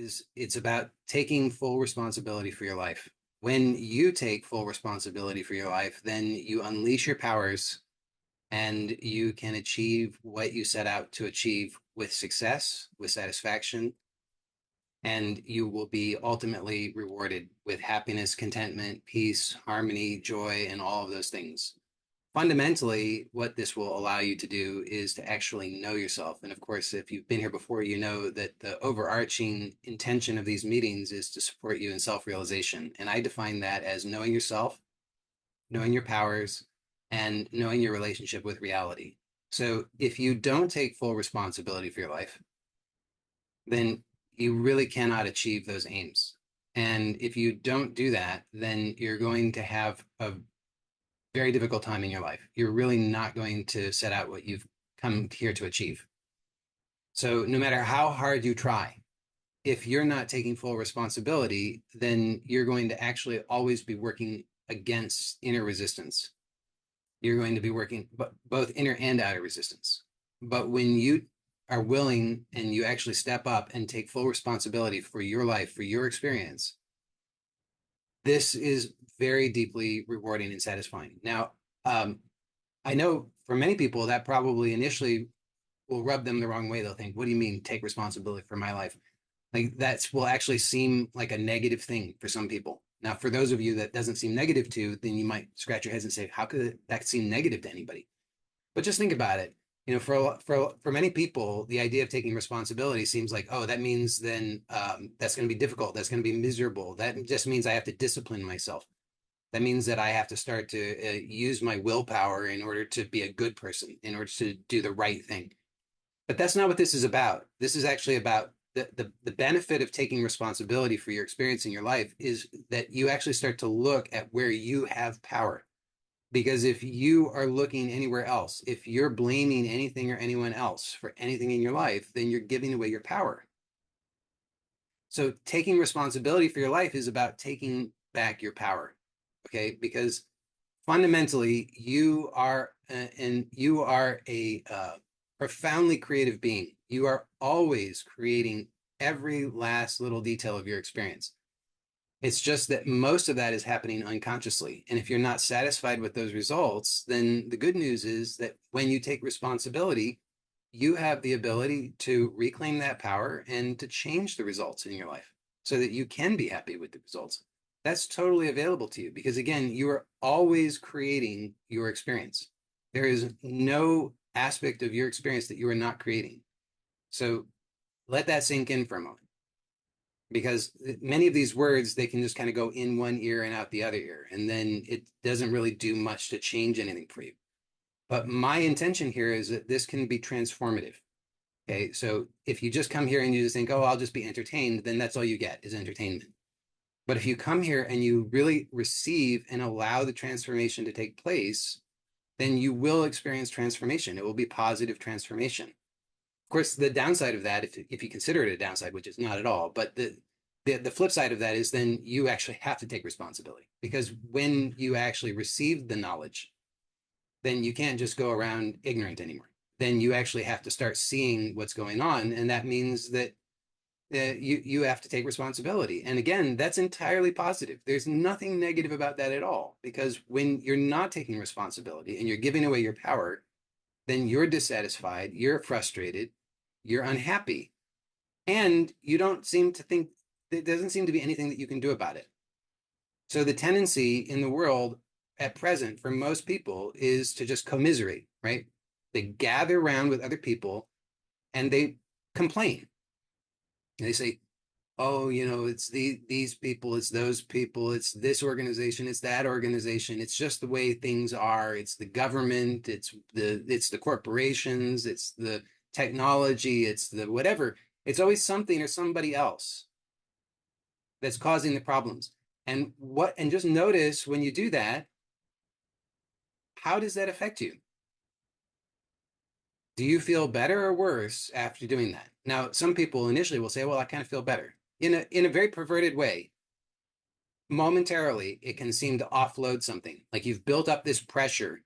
is it's about taking full responsibility for your life. When you take full responsibility for your life, then you unleash your powers and you can achieve what you set out to achieve with success, with satisfaction, and you will be ultimately rewarded with happiness, contentment, peace, harmony, joy, and all of those things. Fundamentally, what this will allow you to do is to actually know yourself. And of course, if you've been here before, you know that the overarching intention of these meetings is to support you in self-realization. And I define that as knowing yourself, knowing your powers, and knowing your relationship with reality. So if you don't take full responsibility for your life, then you really cannot achieve those aims. And if you don't do that, then you're going to have a very difficult time in your life. You're really not going to set out what you've come here to achieve. So no matter how hard you try, if you're not taking full responsibility, then you're going to actually always be working against inner resistance. You're going to be working both inner and outer resistance. But when you are willing and you actually step up and take full responsibility for your life, for your experience, this is very deeply rewarding and satisfying. Now, I know for many people that probably initially will rub them the wrong way. They'll think, what do you mean take responsibility for my life? Like that will actually seem like a negative thing for some people. Now, for those of you that doesn't seem negative to, then you might scratch your heads and say, how could that seem negative to anybody? But just think about it. For many people, the idea of taking responsibility seems like, oh, that means then that's going to be difficult. That's going to be miserable. That just means I have to discipline myself. That means that I have to start to use my willpower in order to be a good person, in order to do the right thing. But that's not what this is about. This is actually about the benefit of taking responsibility for your experience in your life is that you actually start to look at where you have power. Because if you are looking anywhere else, if you're blaming anything or anyone else for anything in your life, then you're giving away your power. So taking responsibility for your life is about taking back your power. Okay, because fundamentally you are a profoundly creative being. You are always creating every last little detail of your experience. It's just that most of that is happening unconsciously. And if you're not satisfied with those results, then the good news is that when you take responsibility, you have the ability to reclaim that power and to change the results in your life so that you can be happy with the results. That's totally available to you because, again, you are always creating your experience. There is no aspect of your experience that you are not creating. So let that sink in for a moment because many of these words, they can just kind of go in one ear and out the other ear, and then it doesn't really do much to change anything for you. But my intention here is that this can be transformative. Okay, so if you just come here and you just think, oh, I'll just be entertained, then that's all you get is entertainment. But if you come here and you really receive and allow the transformation to take place, then you will experience transformation. It will be positive transformation. Of course, the downside of that, if you consider it a downside, which is not at all, but the flip side of that is then you actually have to take responsibility because when you actually receive the knowledge, then you can't just go around ignorant anymore. Then you actually have to start seeing what's going on, and that means that you have to take responsibility. And again, that's entirely positive. There's nothing negative about that at all, because when you're not taking responsibility and you're giving away your power, then you're dissatisfied, you're frustrated, you're unhappy, and you don't seem to think there doesn't seem to be anything that you can do about it. So the tendency in the world at present for most people is to just commiserate, right? They gather around with other people and they complain. And they say, oh, it's these people, it's those people, it's this organization, it's that organization. It's just the way things are. It's the government, it's the corporations, it's the technology, it's the whatever. It's always something or somebody else that's causing the problems. And just notice when you do that, how does that affect you? Do you feel better or worse after doing that? Now, some people initially will say, well, I kind of feel better. In a very perverted way, momentarily, it can seem to offload something. Like you've built up this pressure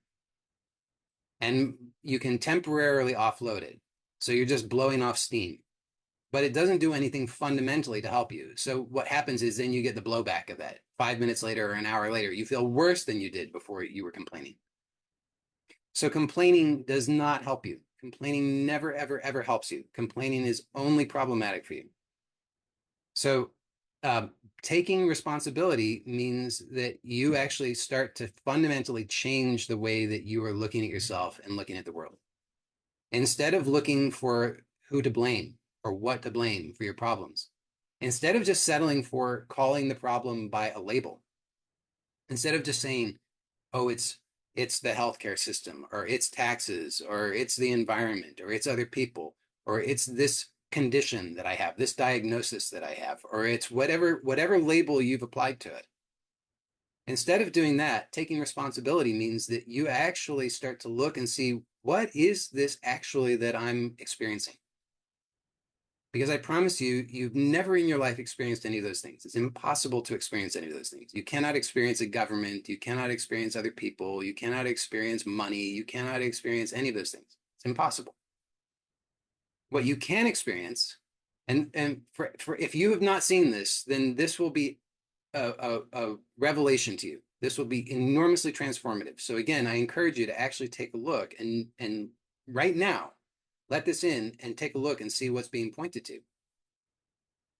and you can temporarily offload it. So you're just blowing off steam. but it doesn't do anything fundamentally to help you. So what happens is then you get the blowback of that. 5 minutes later or an hour later, you feel worse than you did before you were complaining. So complaining does not help you. Complaining never, ever, ever helps you. Complaining is only problematic for you. So taking responsibility means that you actually start to fundamentally change the way that you are looking at yourself and looking at the world. Instead of looking for who to blame or what to blame for your problems, instead of just settling for calling the problem by a label, instead of just saying, oh, it's the healthcare system, or it's taxes, or it's the environment, or it's other people, or it's this condition that I have, this diagnosis that I have, or it's whatever label you've applied to it. Instead of doing that, taking responsibility means that you actually start to look and see, what is this actually that I'm experiencing? Because I promise you, you've never in your life experienced any of those things. It's impossible to experience any of those things. You cannot experience a government. You cannot experience other people. You cannot experience money. You cannot experience any of those things. It's impossible. What you can experience, and for if you have not seen this, then this will be a revelation to you. This will be enormously transformative. So again, I encourage you to actually take a look and right now, let this in and take a look and see what's being pointed to.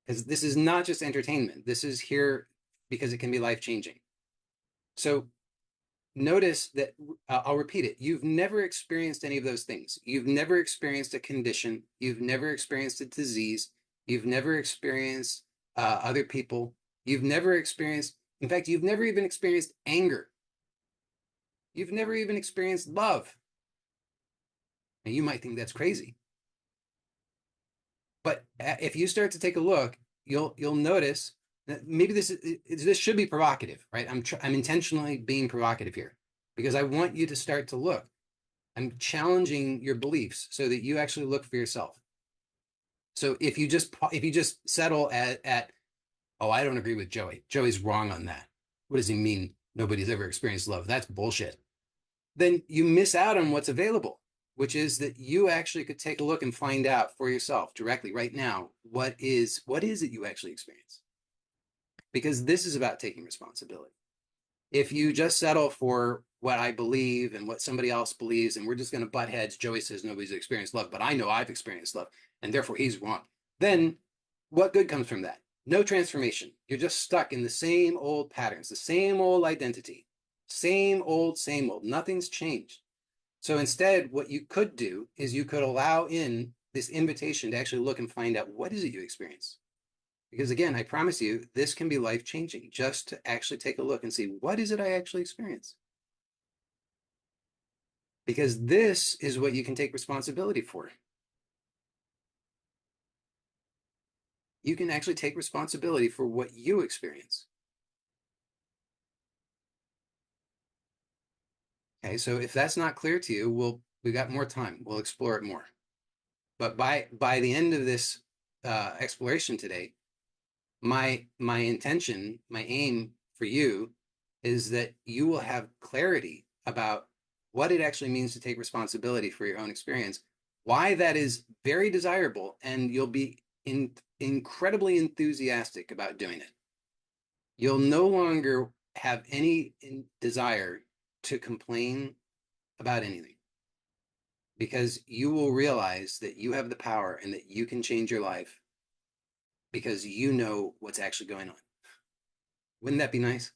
Because this is not just entertainment. This is here because it can be life-changing. So notice that, I'll repeat it. You've never experienced any of those things. You've never experienced a condition. You've never experienced a disease. You've never experienced other people. You've never experienced, in fact, you've never even experienced anger. You've never even experienced love. And you might think that's crazy. But if you start to take a look, you'll notice that maybe this should be provocative, right? I'm intentionally being provocative here because I want you to start to look. I'm challenging your beliefs so that you actually look for yourself. So if you just settle at oh, I don't agree with Joey. Joey's wrong on that. What does he mean? Nobody's ever experienced love. That's bullshit. Then you miss out on what's available, which is that you actually could take a look and find out for yourself directly right now, what is it you actually experience? Because this is about taking responsibility. If you just settle for what I believe and what somebody else believes, and we're just going to butt heads, Joey says nobody's experienced love, but I know I've experienced love, and therefore he's wrong, then what good comes from that? No transformation. You're just stuck in the same old patterns, the same old identity, same old, same old. Nothing's changed. So instead, what you could do is you could allow in this invitation to actually look and find out, what is it you experience? Because again, I promise you, this can be life-changing just to actually take a look and see, what is it I actually experience? Because this is what you can take responsibility for. You can actually take responsibility for what you experience. Okay, so if that's not clear to you, we got more time. We'll explore it more. But by the end of this exploration today, my intention, my aim for you is that you will have clarity about what it actually means to take responsibility for your own experience, why that is very desirable, and you'll be incredibly enthusiastic about doing it. You'll no longer have any desire to complain about anything because you will realize that you have the power and that you can change your life because you know what's actually going on. Wouldn't that be nice?